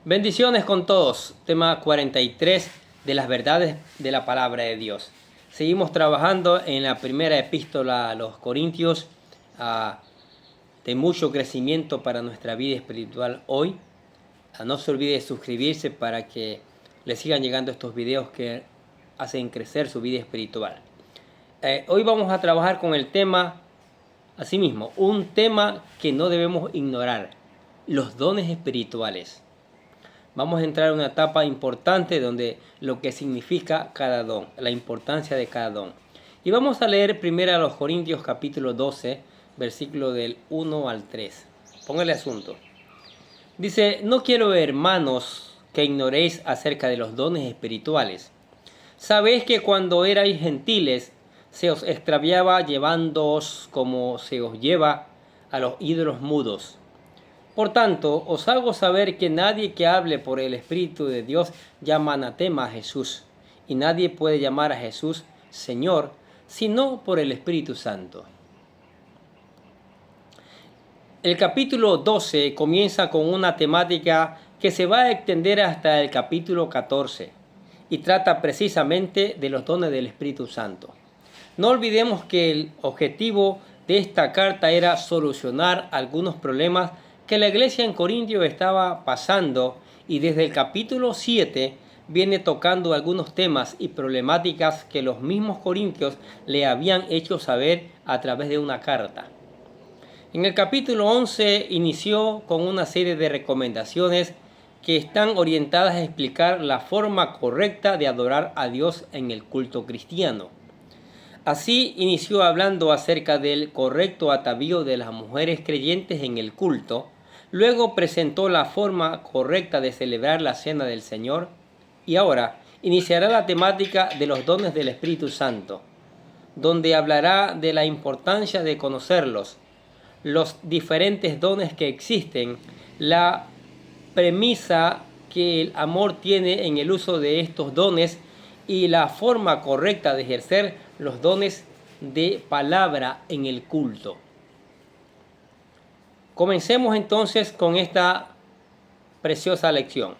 Bendiciones con todos. Tema 43 de las verdades de la palabra de Dios. Seguimos trabajando en la primera epístola a los Corintios, de mucho crecimiento para nuestra vida espiritual hoy. No se olvide de suscribirse para que le sigan llegando estos videos que hacen crecer su vida espiritual. Hoy vamos a trabajar con el tema, asimismo, un tema que no debemos ignorar: los dones espirituales. Vamos a entrar en una etapa importante donde lo que significa cada don, la importancia de cada don. Y vamos a leer primero a los Corintios capítulo 12, versículo del 1 al 3. Póngale asunto. Dice: no quiero, hermanos, que ignoréis acerca de los dones espirituales. Sabéis que cuando erais gentiles se os extraviaba llevándoos como se os lleva a los ídolos mudos. Por tanto, os hago saber que nadie que hable por el Espíritu de Dios llama anatema a Jesús, y nadie puede llamar a Jesús Señor, sino por el Espíritu Santo. El capítulo 12 comienza con una temática que se va a extender hasta el capítulo 14, y trata precisamente de los dones del Espíritu Santo. No olvidemos que el objetivo de esta carta era solucionar algunos problemas que la iglesia en Corintio estaba pasando, y desde el capítulo 7 viene tocando algunos temas y problemáticas que los mismos corintios le habían hecho saber a través de una carta. En el capítulo 11 inició con una serie de recomendaciones que están orientadas a explicar la forma correcta de adorar a Dios en el culto cristiano. Así inició hablando acerca del correcto atavío de las mujeres creyentes en el culto. Luego presentó la forma correcta de celebrar la cena del Señor, y ahora iniciará la temática de los dones del Espíritu Santo, donde hablará de la importancia de conocerlos, los diferentes dones que existen, la premisa que el amor tiene en el uso de estos dones y la forma correcta de ejercer los dones de palabra en el culto. Comencemos entonces con esta preciosa lección.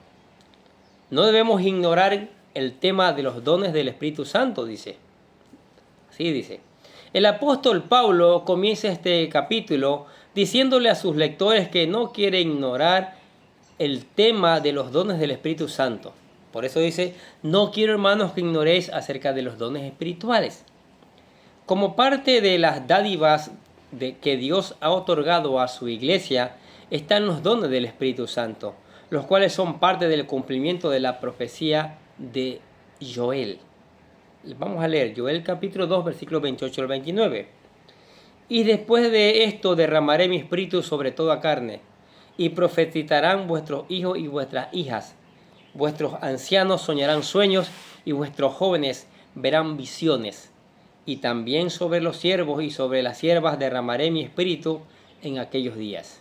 No debemos ignorar el tema de los dones del Espíritu Santo, dice. Así dice. El apóstol Pablo comienza este capítulo diciéndole a sus lectores que no quiere ignorar el tema de los dones del Espíritu Santo. Por eso dice: no quiero, hermanos, que ignoréis acerca de los dones espirituales. Como parte de las dádivas que Dios ha otorgado a su iglesia, están los dones del Espíritu Santo, los cuales son parte del cumplimiento de la profecía de Joel. Vamos a leer Joel capítulo 2, versículos 28 al 29. Y después de esto derramaré mi espíritu sobre toda carne, y profetizarán vuestros hijos y vuestras hijas. Vuestros ancianos soñarán sueños, y vuestros jóvenes verán visiones. Y también sobre los siervos y sobre las siervas derramaré mi espíritu en aquellos días.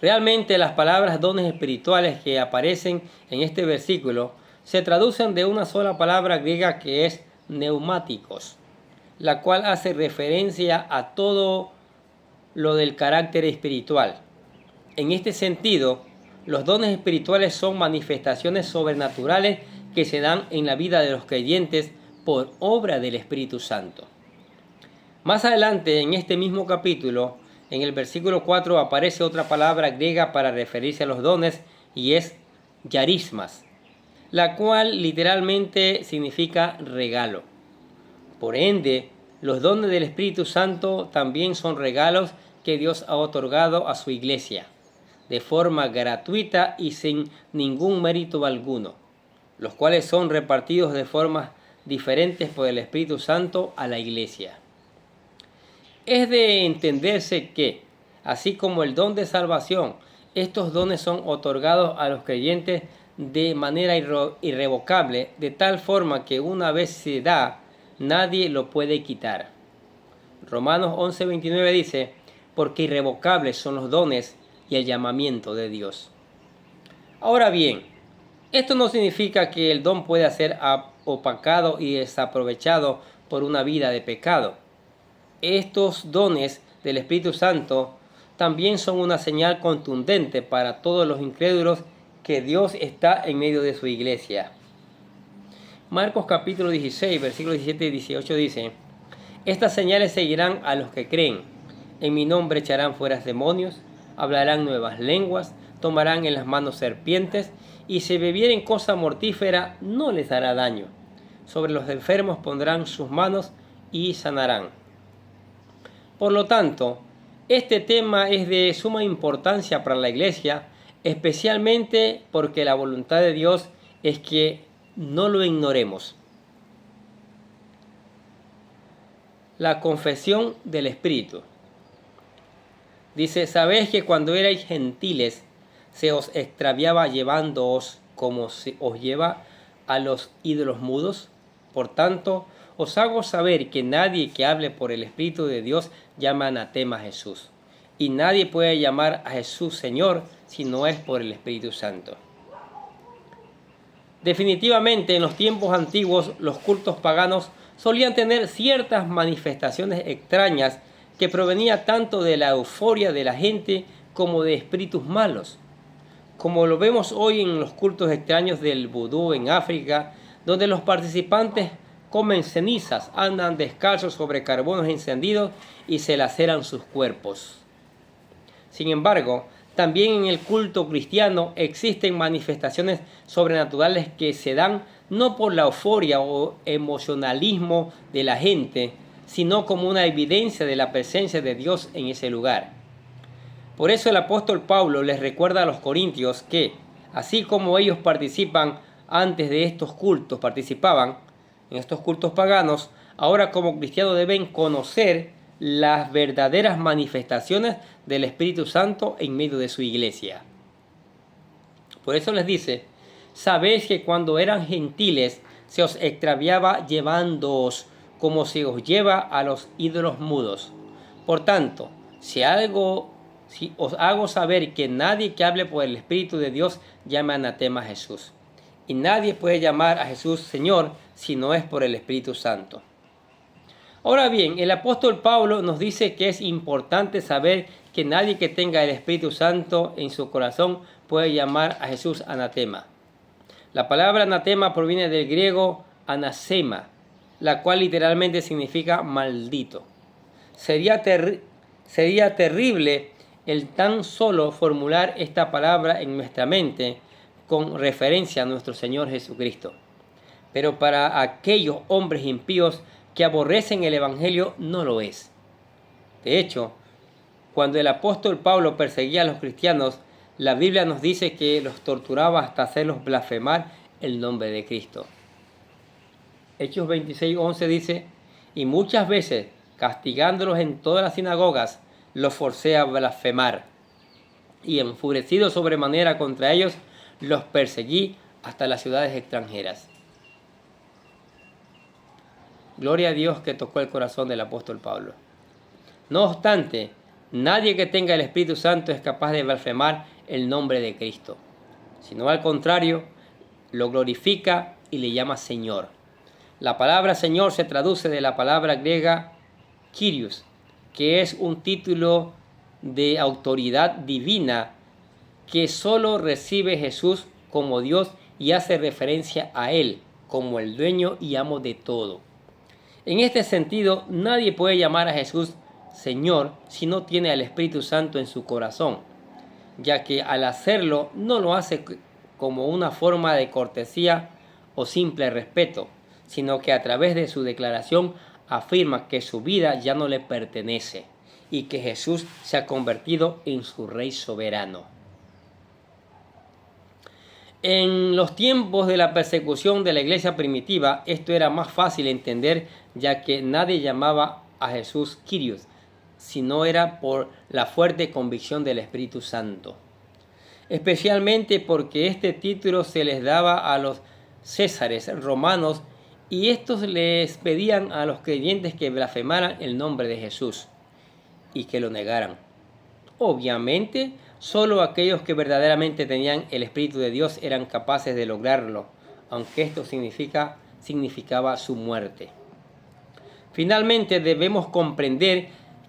Realmente las palabras dones espirituales que aparecen en este versículo se traducen de una sola palabra griega que es neumáticos, la cual hace referencia a todo lo del carácter espiritual. En este sentido, los dones espirituales son manifestaciones sobrenaturales que se dan en la vida de los creyentes por obra del Espíritu Santo. Más adelante, en este mismo capítulo, en el versículo 4, aparece otra palabra griega para referirse a los dones, y es yarismas, la cual literalmente significa regalo. Por ende, los dones del Espíritu Santo también son regalos que Dios ha otorgado a su iglesia, de forma gratuita y sin ningún mérito alguno, los cuales son repartidos de formas diferentes por el Espíritu Santo a la iglesia. Es de entenderse que, así como el don de salvación, estos dones son otorgados a los creyentes de manera irrevocable, de tal forma que una vez se da, nadie lo puede quitar. Romanos 11:29 dice: porque irrevocables son los dones y el llamamiento de Dios. Ahora bien, esto no significa que el don pueda ser opacado y desaprovechado por una vida de pecado. Estos dones del Espíritu Santo también son una señal contundente para todos los incrédulos que Dios está en medio de su iglesia. Marcos capítulo 16, versículos 17 y 18 dice: estas señales seguirán a los que creen. En mi nombre echarán fuera demonios, hablarán nuevas lenguas, tomarán en las manos serpientes, y si bebieren cosa mortífera no les hará daño. Sobre los enfermos pondrán sus manos y sanarán. Por lo tanto, este tema es de suma importancia para la iglesia, especialmente porque la voluntad de Dios es que no lo ignoremos. La confesión del Espíritu. Dice: sabéis que cuando erais gentiles se os extraviaba llevándoos como se os lleva a los ídolos mudos. Por tanto, os hago saber que nadie que hable por el Espíritu de Dios llama anatema a Jesús. Y nadie puede llamar a Jesús Señor si no es por el Espíritu Santo. Definitivamente, en los tiempos antiguos, los cultos paganos solían tener ciertas manifestaciones extrañas que provenían tanto de la euforia de la gente como de espíritus malos. Como lo vemos hoy en los cultos extraños del vudú en África, donde los participantes comen cenizas, andan descalzos sobre carbones encendidos y se laceran sus cuerpos. Sin embargo, también en el culto cristiano existen manifestaciones sobrenaturales que se dan no por la euforia o emocionalismo de la gente, sino como una evidencia de la presencia de Dios en ese lugar. Por eso el apóstol Pablo les recuerda a los corintios que, así como ellos participaban en estos cultos paganos, ahora como cristianos deben conocer las verdaderas manifestaciones del Espíritu Santo en medio de su iglesia. Por eso les dice: sabéis que cuando eran gentiles se os extraviaba llevándoos como se os lleva a los ídolos mudos. Por tanto, si os hago saber que nadie que hable por el Espíritu de Dios llame anatema a Jesús. Y nadie puede llamar a Jesús Señor si no es por el Espíritu Santo. Ahora bien, el apóstol Pablo nos dice que es importante saber que nadie que tenga el Espíritu Santo en su corazón puede llamar a Jesús anatema. La palabra anatema proviene del griego anasema, la cual literalmente significa maldito. Sería terrible el tan solo formular esta palabra en nuestra mente con referencia a nuestro Señor Jesucristo. Pero para aquellos hombres impíos que aborrecen el Evangelio no lo es. De hecho, cuando el apóstol Pablo perseguía a los cristianos, la Biblia nos dice que los torturaba hasta hacerlos blasfemar el nombre de Cristo. Hechos 26:11 dice: y muchas veces, castigándolos en todas las sinagogas, los forcé a blasfemar. Y enfurecido sobremanera contra ellos, los perseguí hasta las ciudades extranjeras. Gloria a Dios que tocó el corazón del apóstol Pablo. No obstante, nadie que tenga el Espíritu Santo es capaz de blasfemar el nombre de Cristo, sino al contrario, lo glorifica y le llama Señor. La palabra Señor se traduce de la palabra griega Kyrios, que es un título de autoridad divina que solo recibe Jesús como Dios y hace referencia a Él como el dueño y amo de todo. En este sentido, nadie puede llamar a Jesús Señor si no tiene al Espíritu Santo en su corazón, ya que al hacerlo no lo hace como una forma de cortesía o simple respeto, sino que a través de su declaración afirma que su vida ya no le pertenece y que Jesús se ha convertido en su Rey soberano. En los tiempos de la persecución de la iglesia primitiva, esto era más fácil entender, ya que nadie llamaba a Jesús Kyrios, si no era por la fuerte convicción del Espíritu Santo. Especialmente porque este título se les daba a los césares romanos y estos les pedían a los creyentes que blasfemaran el nombre de Jesús y que lo negaran. Obviamente, solo aquellos que verdaderamente tenían el Espíritu de Dios eran capaces de lograrlo, aunque esto significaba su muerte. Finalmente, debemos comprender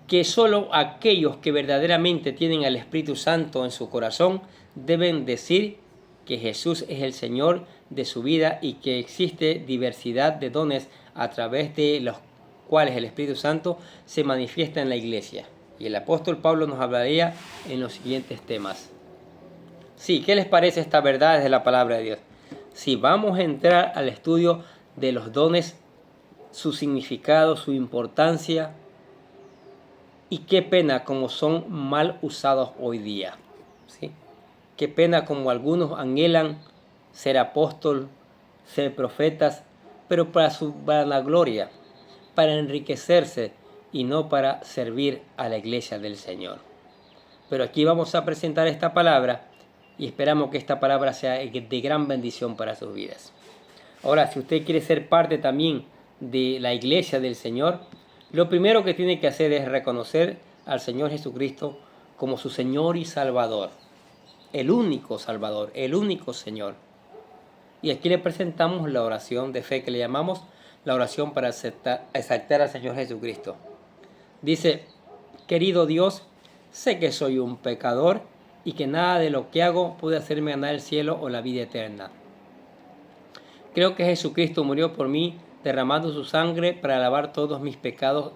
que solo aquellos que verdaderamente tienen al Espíritu Santo en su corazón deben decir que Jesús es el Señor de su vida y que existe diversidad de dones a través de los cuales el Espíritu Santo se manifiesta en la iglesia. Y el apóstol Pablo nos hablaría en los siguientes temas. Sí, ¿qué les parece esta verdad de la palabra de Dios? Si vamos a entrar al estudio de los dones, su significado, su importancia, y qué pena como son mal usados hoy día. ¿Sí? Qué pena como algunos anhelan ser apóstol, ser profetas, pero para su vanagloria, para enriquecerse y no para servir a la iglesia del Señor. Pero aquí vamos a presentar esta palabra y esperamos que esta palabra sea de gran bendición para sus vidas. Ahora, si usted quiere ser parte también de la iglesia del Señor, lo primero que tiene que hacer es reconocer al Señor Jesucristo como su Señor y Salvador. El único Salvador, el único Señor. Y aquí le presentamos la oración de fe que le llamamos la oración para exaltar al Señor Jesucristo. Dice: querido Dios, sé que soy un pecador y que nada de lo que hago puede hacerme ganar el cielo o la vida eterna. Creo que Jesucristo murió por mí, derramando su sangre para lavar todos mis pecados,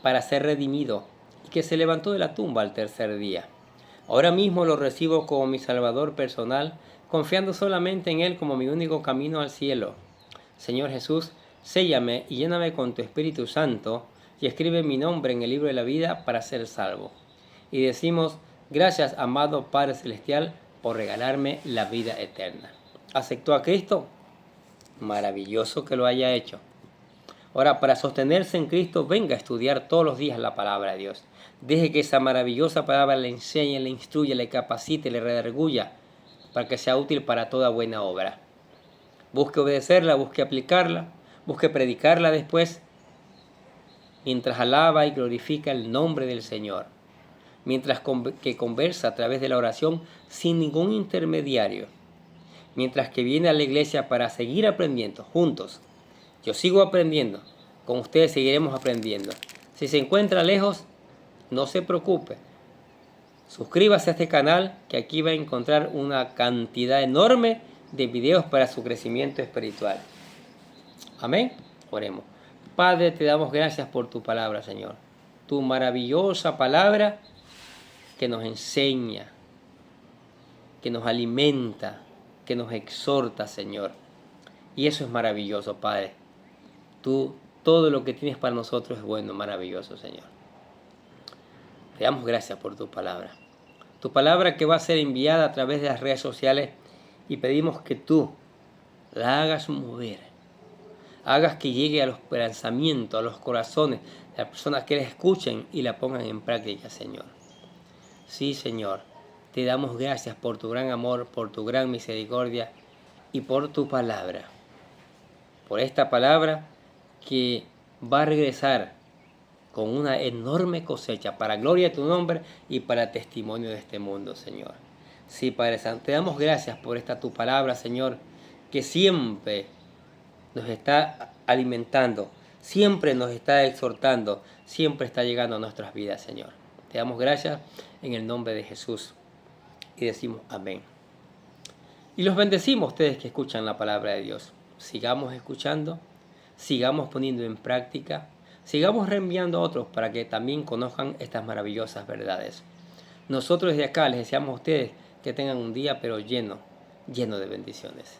para ser redimido, y que se levantó de la tumba al tercer día. Ahora mismo lo recibo como mi Salvador personal, confiando solamente en Él como mi único camino al cielo. Señor Jesús, séllame y lléname con tu Espíritu Santo y escribe mi nombre en el libro de la vida para ser salvo. Y decimos: gracias, amado Padre Celestial, por regalarme la vida eterna. ¿Aceptó a Cristo? Maravilloso que lo haya hecho. Ahora, para sostenerse en Cristo, venga a estudiar todos los días la palabra de Dios. Deje que esa maravillosa palabra le enseñe, le instruya, le capacite, le redarguya, para que sea útil para toda buena obra. Busque obedecerla, busque aplicarla, busque predicarla después, mientras alaba y glorifica el nombre del Señor. Mientras que conversa a través de la oración sin ningún intermediario. Mientras que viene a la iglesia para seguir aprendiendo juntos. Yo sigo aprendiendo, con ustedes seguiremos aprendiendo. Si se encuentra lejos, no se preocupe. Suscríbase a este canal, que aquí va a encontrar una cantidad enorme de videos para su crecimiento espiritual. Amén. Oremos. Padre, te damos gracias por tu palabra, Señor. Tu maravillosa palabra que nos enseña, que nos alimenta, que nos exhorta, Señor. Y eso es maravilloso, Padre. Tú, todo lo que tienes para nosotros es bueno, maravilloso, Señor. Te damos gracias por tu palabra. Tu palabra que va a ser enviada a través de las redes sociales, y pedimos que tú la hagas mover. Hagas que llegue a los pensamientos, a los corazones de las personas que la escuchen y la pongan en práctica, Señor. Sí, Señor, te damos gracias por tu gran amor, por tu gran misericordia y por tu palabra. Por esta palabra que va a regresar con una enorme cosecha para gloria de tu nombre y para testimonio de este mundo, Señor. Sí, Padre Santo, te damos gracias por esta tu palabra, Señor, que siempre nos está alimentando, siempre nos está exhortando, siempre está llegando a nuestras vidas, Señor. Te damos gracias en el nombre de Jesús y decimos amén. Y los bendecimos ustedes que escuchan la palabra de Dios. Sigamos escuchando, sigamos poniendo en práctica, sigamos reenviando a otros para que también conozcan estas maravillosas verdades. Nosotros desde acá les deseamos a ustedes que tengan un día pero lleno de bendiciones.